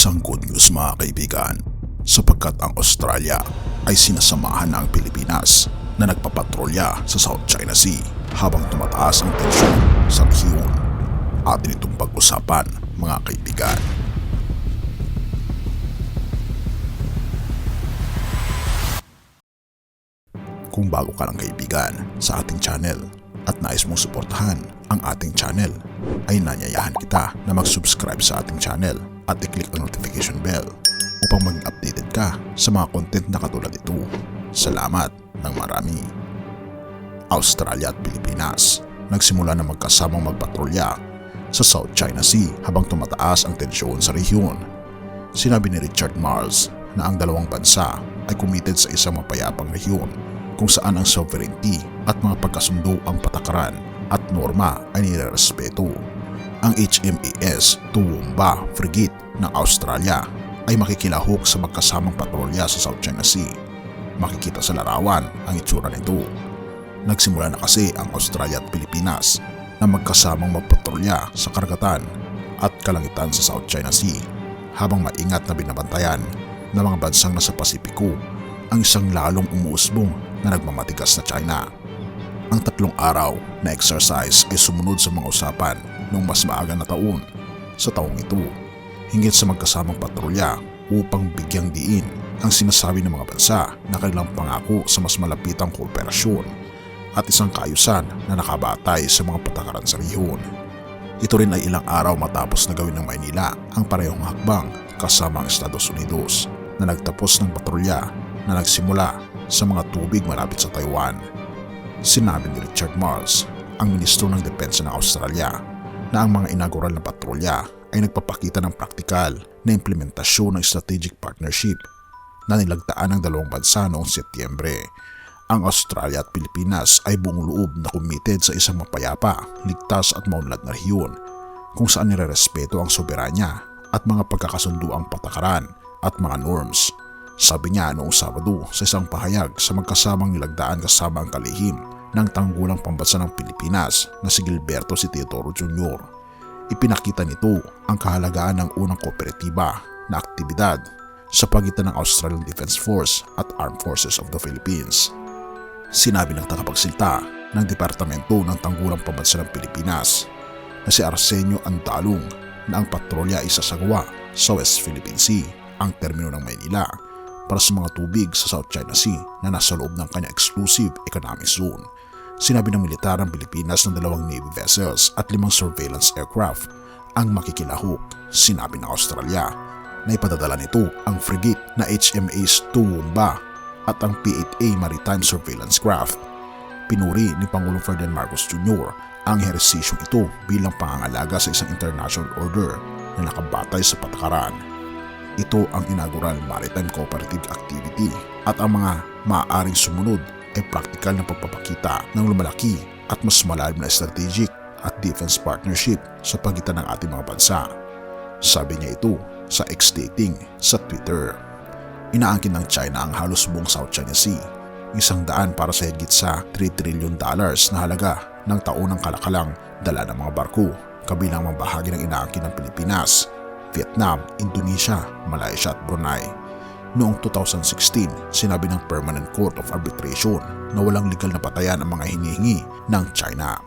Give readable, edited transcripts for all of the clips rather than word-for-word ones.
Isang good news mga kaibigan, sapagkat ang Australia ay sinasamahan ng Pilipinas na nagpapatrolya sa South China Sea habang tumataas ang tensyon sa rehiyon. Atin itong pag-usapan mga kaibigan. Kung bago ka lang kaibigan sa ating channel at nais mong suportahan ang ating channel, ay nanyayahan kita na mag-subscribe sa ating channel at i-click ang notification bell upang maging updated ka sa mga content na katulad ito. Salamat ng marami. Australia at Pilipinas nagsimula na magkasamang magpatrolya sa South China Sea habang tumataas ang tensyon sa rehiyon. Sinabi ni Richard Marles na ang dalawang bansa ay committed sa isang mapayapang rehiyon kung saan ang sovereignty at mga pagkasundo ang patakaran at norma ay nirerespeto. Ang HMAS Toowoomba frigate ng Australia ay makikilahok sa magkasamang patrolya sa South China Sea. Makikita sa larawan ang itsura nito. Nagsimula na kasi ang Australia at Pilipinas na magkasamang magpatrolya sa karagatan at kalangitan sa South China Sea habang maingat na binabantayan ng mga bansang nasa Pasipiko ang isang lalong umuusbong na nagmamatigas na China. Ang 3 araw na exercise ay sumunod sa mga usapan noong mas maaga na taon sa taong ito hinggil sa magkasamang patrolya upang bigyang diin ang sinasabi ng mga bansa na kanilang pangako sa mas malapitang kooperasyon at isang kaayusan na nakabatay sa mga patakaran sa rehiyon. Ito rin ay ilang araw matapos na gawin ng Maynila ang parehong hakbang kasama ang Estados Unidos na nagtapos ng patrolya na nagsimula sa mga tubig malapit sa Taiwan. Sinabi ni Richard Marles, ang Ministro ng Depensa ng Australia, na ang mga inaugural na patrolya ay nagpapakita ng praktikal na implementasyon ng strategic partnership na nilagdaan ng dalawang bansa noong Setyembre. Ang Australia at Pilipinas ay buong loob na committed sa isang mapayapa, ligtas at maunlad na rehiyon kung saan nirerespeto ang soberanya at mga pagkakasunduang patakaran at mga norms. Sabi niya noong Sabado sa isang pahayag sa magkasamang nilagdaan kasama ang kalihim ng tanggulang pambansa ng Pilipinas na si Gilberto C. Teodoro Jr. Ipinakita nito ang kahalagaan ng unang kooperatiba na aktibidad sa pagitan ng Australian Defence Force at Armed Forces of the Philippines. Sinabi ng tagapagsalita ng Departamento ng Tanggulang Pambansa ng Pilipinas na si Arsenio Andalong na ang patrolya ay sasagawa sa West Philippine Sea, ang termino ng Maynila, para sa mga tubig sa South China Sea na nasa loob ng kanyang exclusive economic zone. Sinabi ng militar ng Pilipinas ng 2 Navy vessels at 5 surveillance aircraft ang makikilahok. Sinabi ng Australia na ipadadala nito ang frigate na HMAS Toowoomba at ang P-8A Maritime Surveillance Craft. Pinuri ni Pangulong Ferdinand Marcos Jr. ang ehersisyong ito bilang pangangalaga sa isang international order na nakabatay sa patakaran. Ito ang inaugural maritime cooperative activity at ang mga maaaring sumunod ay praktikal na pagpapakita ng lumalaki at mas malalim na strategic at defense partnership sa pagitan ng ating mga bansa. Sabi niya ito sa ex-dating sa Twitter. Inaangkin ng China ang halos buong South China Sea, 100 para sa higit sa $3 trillion na halaga ng taunang kalakalang dala ng mga barko, kabilang mga bahagi ng inaangkin ng Pilipinas, Vietnam, Indonesia, Malaysia at Brunei. Noong 2016, sinabi ng Permanent Court of Arbitration na walang legal na patayan ang mga hinihingi ng China.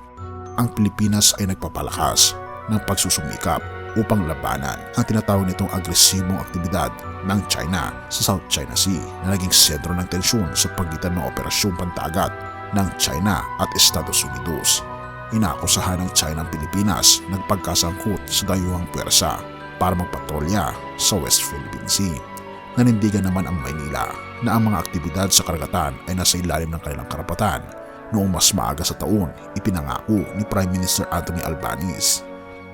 Ang Pilipinas ay nagpapalakas ng pagsusumikap upang labanan ang tinatawag nitong agresibong aktibidad ng China sa South China Sea na naging sentro ng tensyon sa pagitan ng operasyong pandagat ng China at Estados Unidos. Inaakusahan ng China ang Pilipinas nagpagkasangkot sa dayuhang puwersa para magpatrolya sa West Philippine Sea. Nanindigan naman ang Maynila na ang mga aktibidad sa karagatan ay nasa ilalim ng kanilang karapatan. Noong mas maaga sa taon, ipinangako ni Prime Minister Anthony Albanese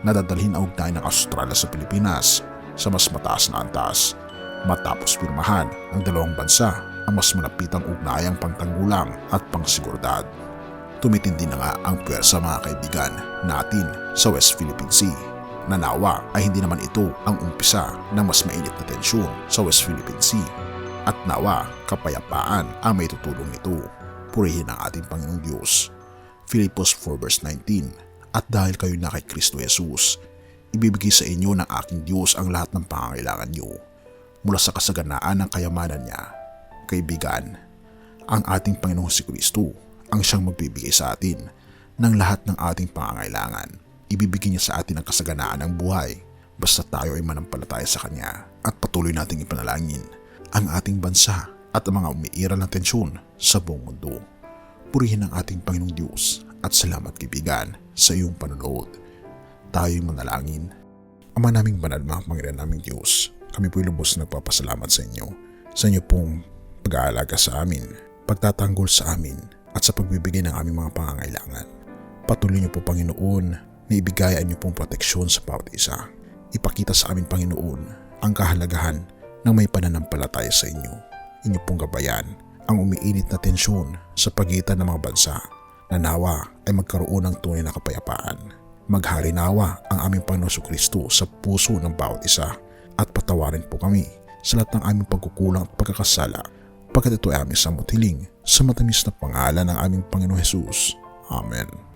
na dadalhin ang ugnayan ng Australia sa Pilipinas sa mas mataas na antas matapos pirmahan ng dalawang bansa ang mas malapitang ugnayang pangtanggulang at pangsigurdad. Tumitindi na nga ang puwersa mga kaibigan natin sa West Philippine Sea. Nanawa ay hindi naman ito ang umpisa ng mas mainit na tensyon sa West Philippine Sea at nawa kapayapaan ang may tutulong nito. Purihin ang ating Panginoong Diyos. Filipos 4:19. At dahil kayo na kay Kristo Jesus, ibibigay sa inyo ng aking Diyos ang lahat ng pangangailangan nyo mula sa kasaganaan ng kayamanan niya. Kaibigan, ang ating Panginoong Jesucristo ang siyang magbibigay sa atin ng lahat ng ating pangangailangan. Ibibigay niya sa atin ang kasaganaan ng buhay basta tayo ay manampalataya sa Kanya at patuloy nating ipanalangin ang ating bansa at ang mga umiiral na tensyon sa buong mundo. Purihin ang ating Panginoong Diyos at salamat kaibigan sa iyong panonood. Tayo'y manalangin. Ama naming banal, mga Panginoon naming Diyos, kami po'y lubos na nagpapasalamat sa inyo pong pag-aalaga sa amin, pagtatanggol sa amin at sa pagbibigay ng aming mga pangangailangan. Patuloy niyo po Panginoon na ibigayan niyo pong proteksyon sa bawat isa. Ipakita sa amin Panginoon ang kahalagahan ng may pananampalataya sa inyo. Inyo pong gabayan ang umiinit na tensyon sa pagitan ng mga bansa na nawa ay magkaroon ng tunay na kapayapaan. Maghari nawa ang aming Panginoon Jesucristo sa puso ng bawat isa at patawarin po kami sa lahat ng aming pagkukulang at pagkakasala pagkat ito ay aming samutiling sa matamis na pangalan ng aming Panginoon Jesus. Amen.